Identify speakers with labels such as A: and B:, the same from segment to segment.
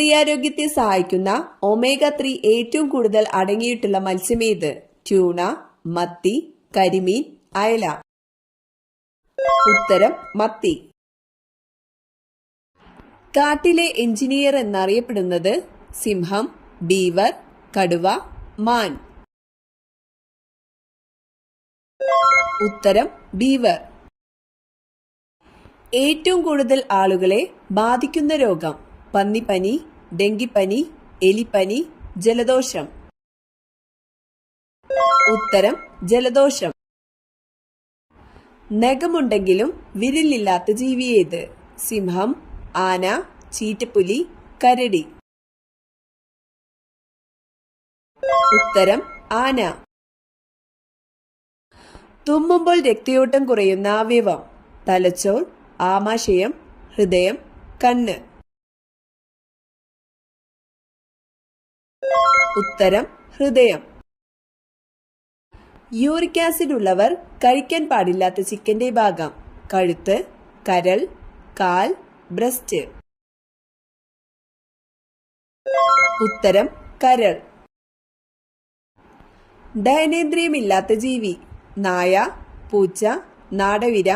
A: ഹൃദയാരോഗ്യത്തെ സഹായിക്കുന്ന ഒമേഗ 3 ഏറ്റവും കൂടുതൽ അടങ്ങിയിട്ടുള്ള മത്സ്യമേത്? ട്യൂണ, മത്തി, കരിമീൻ, അയല. ഉത്തരം മത്തി. കാട്ടിലെ എഞ്ചിനീയർ എന്നറിയപ്പെടുന്നത്? സിംഹം, ബീവർ, കടുവ, മാൻ. ഉത്തരം ബീവർ. ഏറ്റവും കൂടുതൽ ആളുകളെ ബാധിക്കുന്ന രോഗം? പന്നിപ്പനി, ഡെങ്കിപ്പനി, എലിപ്പനി, ജലദോഷം. ഉത്തരം ജലദോഷം. നഖമുണ്ടെങ്കിലും വിരലില്ലാത്ത ജീവി ഏത്? സിംഹം, ആന, ചീറ്റപ്പുലി, കരടി. ഉത്തരം ആന. തുമ്മുമ്പോൾ രക്തയോട്ടം കുറയുന്ന അവയവം? തലച്ചോർ, ആമാശയം, ഹൃദയം, കണ്ണ്. ഉത്തരം ഹൃദയം. യൂറിക് ആസിഡ് ഉള്ളവർ കഴിക്കാൻ പാടില്ലാത്ത ചിക്കന്റെ ഭാഗം? കഴുത്ത്, കരൾ, കാൽ, ബ്രസ്റ്റ്. ഉത്തരം കരൾ. ദഹനേന്ദ്രിയമില്ലാത്ത ജീവി? നായ, പൂച്ച, നാടവിര,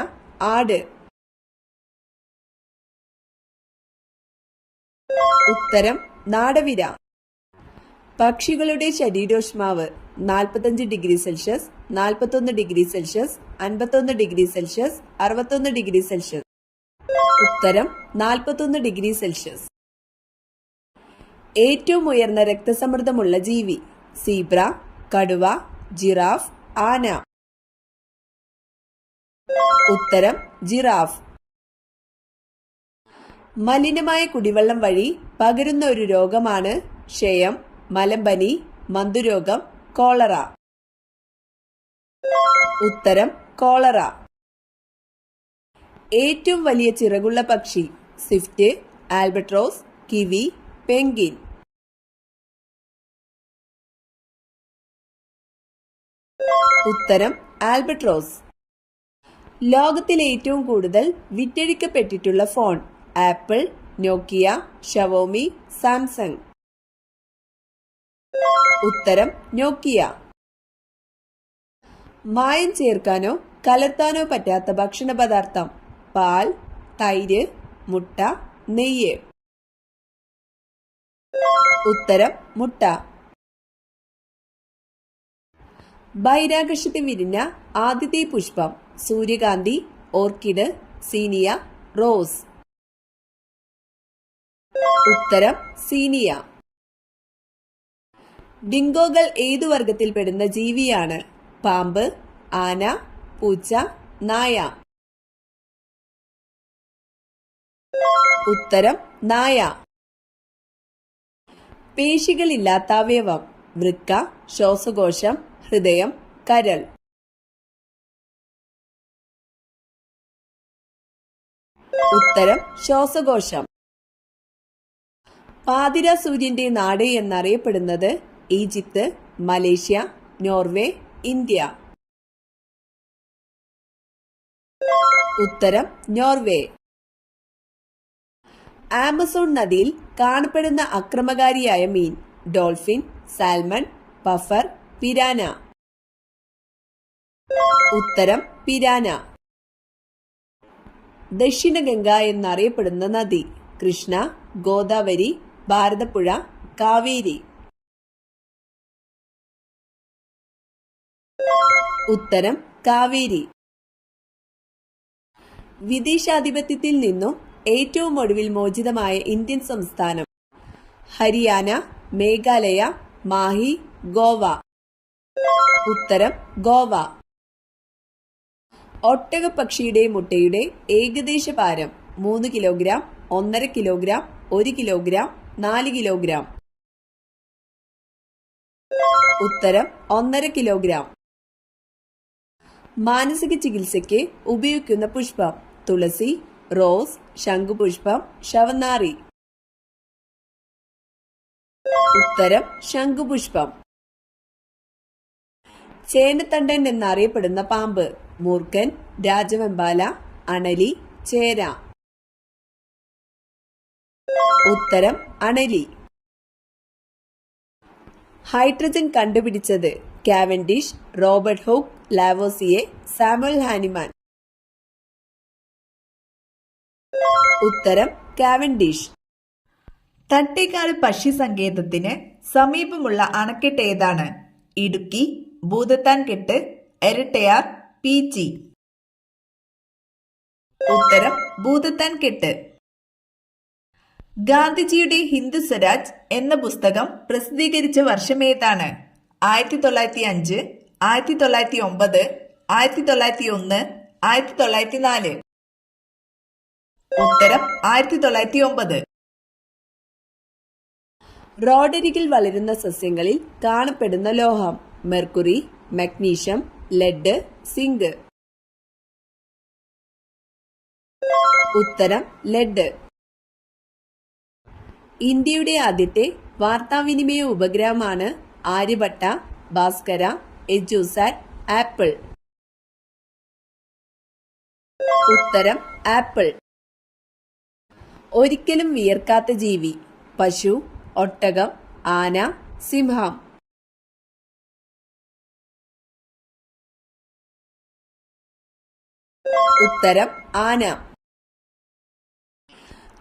A: ആട്. ഉത്തരം നാടവിര. പക്ഷികളുടെ ശരീരോഷ്മാവ്? 45 degree Celsius, 41 degree Celsius, 51 degree Celsius, 61 degree Celsius. ഉത്തരം 41 ഡിഗ്രി സെൽഷ്യസ്. ഏറ്റവും ഉയർന്ന രക്തസമ്മർദ്ദമുള്ള ജീവി? സീബ്ര, കടുവ, ജിറാഫ്, ആന. ഉത്തരം ജിറാഫ്. മലിനമായ കുടിവെള്ളം വഴി പകരുന്ന ഒരു രോഗമാണ് ക്ഷയം, മലമ്പനി, മന്തുരോഗം, കോളറ. ഉത്തരം കോളറ. ഏറ്റവും വലിയ ചിറകുള്ള പക്ഷി? Swift, albatross, kiwi, penguin. ഉത്തരം ആൽബട്രോസ്. ലോകത്തിലെ ഏറ്റവും കൂടുതൽ വിറ്റഴിക്കപ്പെട്ടിട്ടുള്ള ഫോൺ? ആപ്പിൾ, നോക്കിയ, ഷവോമി, സാംസങ്. ഉത്തരം നോക്കിയ. മായം ചേർക്കാനോ കലർത്താനോ പറ്റാത്ത ഭക്ഷണ പദാർത്ഥം? പാൽ, തൈര്, മുട്ട, നെയ്യ്. ഉത്തരം മുട്ട. ബഹിരാകാശത്ത് വിരിഞ്ഞ ആദ്യത്തെ പുഷ്പം? സൂര്യകാന്തി, ഓർക്കിഡ്, സീനിയ, റോസ്. ഉത്തരം സീനിയ. ഡിങ്കോകൾ ഏതു വർഗത്തിൽപ്പെടുന്ന ജീവിയാണ്? പാമ്പ്, ആന, പൂച്ച, നായ. ഉത്തരം നായ. പേശികളില്ലാത്ത അവയവം? വൃക്ക, ശ്വാസകോശം, ഹൃദയം, കരൾ. ഉത്തരം ശ്വാസകോശം. പാതിര സൂര്യന്റെ നാട് എന്നറിയപ്പെടുന്നത്? Egypt, Malaysia, Norway, India. ഉത്തരം നോർവേ. ആമസോൺ നദിയിൽ കാണപ്പെടുന്ന അക്രമകാരിയായ മീൻ? Dolphin, salmon, puffer, piranha. ഉത്തരം പിരാന. ദക്ഷിണ ഗംഗ എന്നറിയപ്പെടുന്ന നദി? കൃഷ്ണ, ഗോദാവരി, ഭാരതപ്പുഴ, കാവേരി. ഉത്തരം കാവേരി. വിദേശാധിപത്യത്തിൽ നിന്നും ഏറ്റവും ഒടുവിൽ മോചിതമായ ഇന്ത്യൻ സംസ്ഥാനം? ഹരിയാന, മേഘാലയ, മാഹി, ഗോവ. ഉത്തരം ഗോവ. ഒട്ടകപ്പക്ഷിയുടെ മുട്ടയുടെ ഏകദേശ ഭാരം? 3 കിലോഗ്രാം, 1.5 കിലോഗ്രാം, 1 കിലോഗ്രാം, 4 കിലോഗ്രാം. ഉത്തരം 1.5 കിലോഗ്രാം. മാനസിക ചികിത്സയ്ക്ക് ഉപയോഗിക്കുന്ന പുഷ്പം? തുളസി, റോസ്, ശംഖുപുഷ്പം, ശവനാറി. ഉത്തരം ശംഖുപുഷ്പം. ചേനത്തണ്ടൻ എന്നറിയപ്പെടുന്ന പാമ്പ്? മൂർഖൻ, രാജവെമ്പാല, അണലി, ചേര. ഉത്തരം അണലി. ഹൈഡ്രജൻ കണ്ടുപിടിച്ചത് Cavendish, Robert Hooke, Lavoisier, Samuel Hahnemann. ഉത്തരം കാവൻഡിഷ്.
B: തട്ടേക്കാട് പക്ഷി സങ്കേതത്തിന് സമീപമുള്ള അണക്കെട്ട് ഏതാണ്? ഇടുക്കി, ഭൂതത്താൻ കെട്ട്, എരട്ടയാർ, പീച്ചി. ഉത്തരം ഭൂതത്താൻ കെട്ട്. ഗാന്ധിജിയുടെ ഹിന്ദു സ്വരാജ് എന്ന പുസ്തകം പ്രസിദ്ധീകരിച്ച വർഷമേതാണ്? 1905, 1909, 1901, 1904. ഉത്തരം 1909.
A: റോഡരികിൽ വളരുന്ന സസ്യങ്ങളിൽ കാണപ്പെടുന്ന ലോഹം: മെർക്കുറി, മഗ്നീഷ്യം, ലെഡ്, സിങ്ക്. ഉത്തരം ലെഡ്. ഇന്ത്യയുടെ ആദ്യത്തെ വാർത്താവിനിമയ ഉപഗ്രഹമാണ് ആര്യഭട്ട, ഭാസ്കര, എജുസാറ്റ്, ആപ്പിൾ. ഉത്തരം ആപ്പിൾ. ഒരിക്കലും വിയർക്കാത്ത ജീവി: പശു, ഒട്ടകം, ആന, സിംഹം. ഉത്തരം ആന.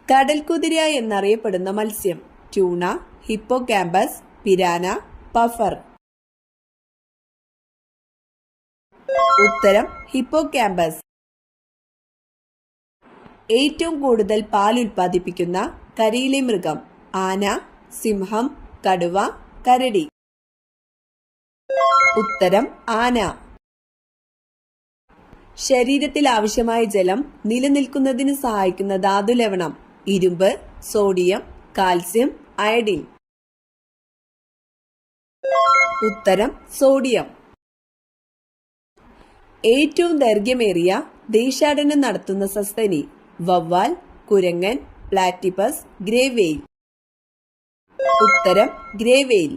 A: കടൽക്കുതിര എന്നറിയപ്പെടുന്ന മത്സ്യം: ട്യൂണ, ഹിപ്പോകാമ്പസ്, പിരാന, പഫർ. ഉത്തരം ഹിപ്പോകാമ്പസ്. ഏറ്റവും കൂടുതൽ പാൽ ഉൽപ്പാദിപ്പിക്കുന്ന കരയിലെ മൃഗം: ആന, സിംഹം, കടുവ, കരടി. ഉത്തരം ആന. ശരീരത്തിൽ ആവശ്യമായ ജലം നിലനിൽക്കുന്നതിന് സഹായിക്കുന്ന ധാതുലവണം: ഇരുമ്പ്, സോഡിയം, കാൽസ്യം, അയഡിൻ. ഉത്തരം സോഡിയം. ഏറ്റവും ദൈർഘ്യമേറിയ ദേശാടനം നടത്തുന്ന സസ്തനി: വവ്വാൽ, കുരങ്ങൻ, പ്ലാറ്റിപ്പസ്, ഗ്രേവെയിൽ. ഉത്തരം ഗ്രേവെയിൽ.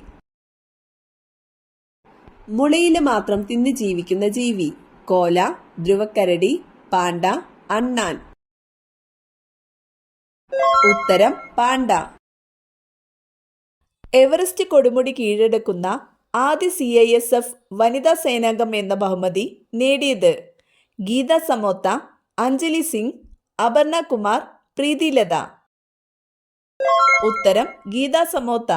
A: മുളയില മാത്രം തിന്ന് ജീവിക്കുന്ന ജീവി: കോല, ധ്രുവക്കരടി, പാണ്ട, അണ്ണാൻ. ഉത്തരം പാണ്ട.
B: എവറസ്റ്റ് കൊടുമുടി കീഴടക്കുന്ന ആദ്യ CISF വനിതാ സേനാംഗം എന്ന ബഹുമതി നേടിയത്: ഗീത സമോത്ത, അഞ്ജലി സിംഗ്, അപർണ കുമാർ, പ്രീതി ലത. ഉത്തരം ഗീത സമോത്ത.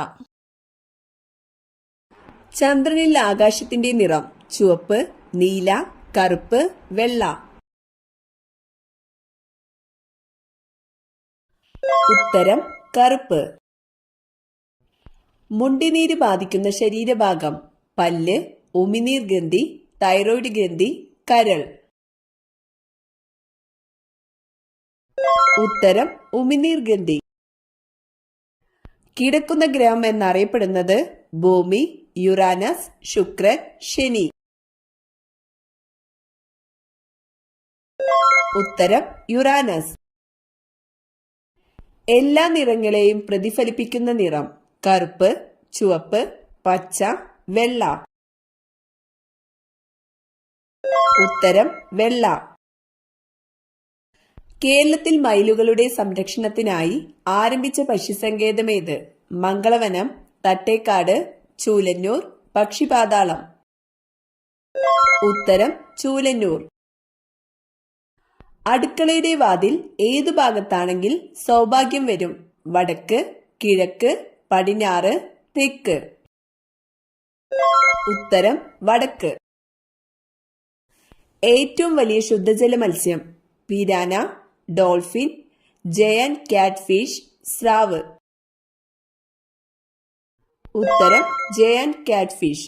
A: ചന്ദ്രനിൽ ആകാശത്തിന്റെ നിറം: ചുവപ്പ്, നീല, കറുപ്പ്, വെള്ള. ഉത്തരം കറുപ്പ്. മുണ്ടിനീര് ബാധിക്കുന്ന ശരീരഭാഗം: പല്ല്, ഉമിനീർ ഗ്രന്ഥി, തൈറോയ്ഡ് ഗ്രന്ഥി, കരൾ. ഉത്തരം ഉമിനീർ ഗ്രന്ഥി. കിടക്കുന്ന ഗ്രഹം എന്നറിയപ്പെടുന്നത്: ഭൂമി, യുറാനസ്, ശുക്രൻ, ശനി. ഉത്തരം യുറാനസ്. എല്ലാ നിറങ്ങളെയും പ്രതിഫലിപ്പിക്കുന്ന നിറം: കറുപ്പ്, ചുവപ്പ്, പച്ച, വെള്ള. ഉത്തരം വെള്ള. കേരളത്തിൽ മയിലുകളുടെ സംരക്ഷണത്തിനായി ആരംഭിച്ച പക്ഷിസങ്കേതമേത്? മംഗളവനം, തട്ടേക്കാട്, ചൂലന്നൂർ, പക്ഷിപാതാളം. ഉത്തരം ചൂലന്നൂർ. അടുക്കളയുടെ വാതിൽ ഏതു ഭാഗത്താണെങ്കിൽ സൗഭാഗ്യം വരും? വടക്ക്, കിഴക്ക്, പടിഞ്ഞാറ്, തെക്ക്. ഉത്തരം വടക്ക്. ഏറ്റവും വലിയ ശുദ്ധജല മത്സ്യം: പിരാന, ഡോൾഫിൻ, ജയന്റ് കാറ്റ്ഫിഷ്, സ്രാവ്. ഉത്തരം ജയന്റ് കാറ്റ്ഫിഷ്.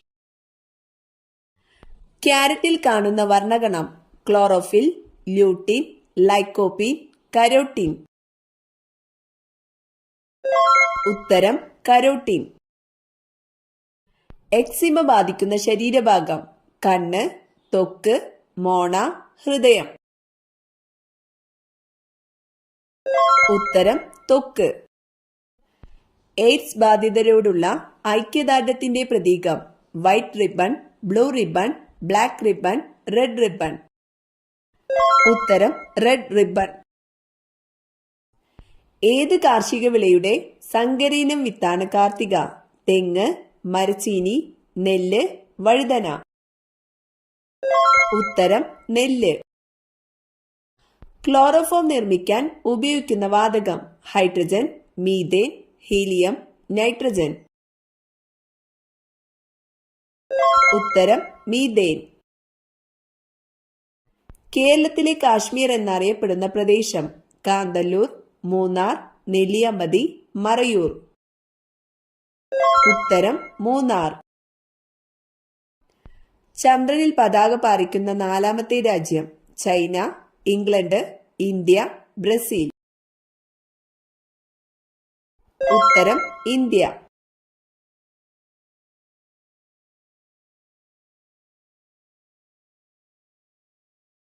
A: ക്യാരറ്റിൽ കാണുന്ന വർണ്ണകണം: ക്ലോറോഫിൽ, ല്യൂട്ടിൻ, ലൈക്കോപ്പീൻ, കരോട്ടീൻ. ഉത്തരം കരോട്ടീൻ. എക്സിമ ബാധിക്കുന്ന ശരീരഭാഗം: കണ്ണ്, ത്വക്ക്, മോണ, ഹൃദയം. ഉത്തരം ത്വക്ക്. എയ്ഡ്സ് ബാധിതരോടുള്ള ഐക്യദാർഢ്യത്തിന്റെ പ്രതീകം: white ribbon, blue ribbon, black ribbon, red ribbon. ഉത്തരം റെഡ് റിബൺ. ഏത് കാർഷിക വിളയുടെ സങ്കരയിനം വിത്താണ് കാർത്തിക? തെങ്ങ്, മരച്ചീനി, നെല്ല്, വഴുതന. ഉത്തരം നെല്ല്. ക്ലോറോഫോം നിർമ്മിക്കാൻ ഉപയോഗിക്കുന്ന വാതകം? Hydrogen, methane, helium, nitrogen. ഉത്തരം മീഥേൻ. കേരളത്തിലെ കാശ്മീർ എന്നറിയപ്പെടുന്ന പ്രദേശം? കാന്തല്ലൂർ, മൂന്നാർ, നെല്ലിയാമ്പതി, മറയൂർ. ഉത്തരം മൂന്നാർ. ചന്ദ്രനിൽ പതാക പാറിക്കുന്ന 4ാമത്തെ രാജ്യം? China, England, India, Brazil. ഉത്തരം ഇന്ത്യ.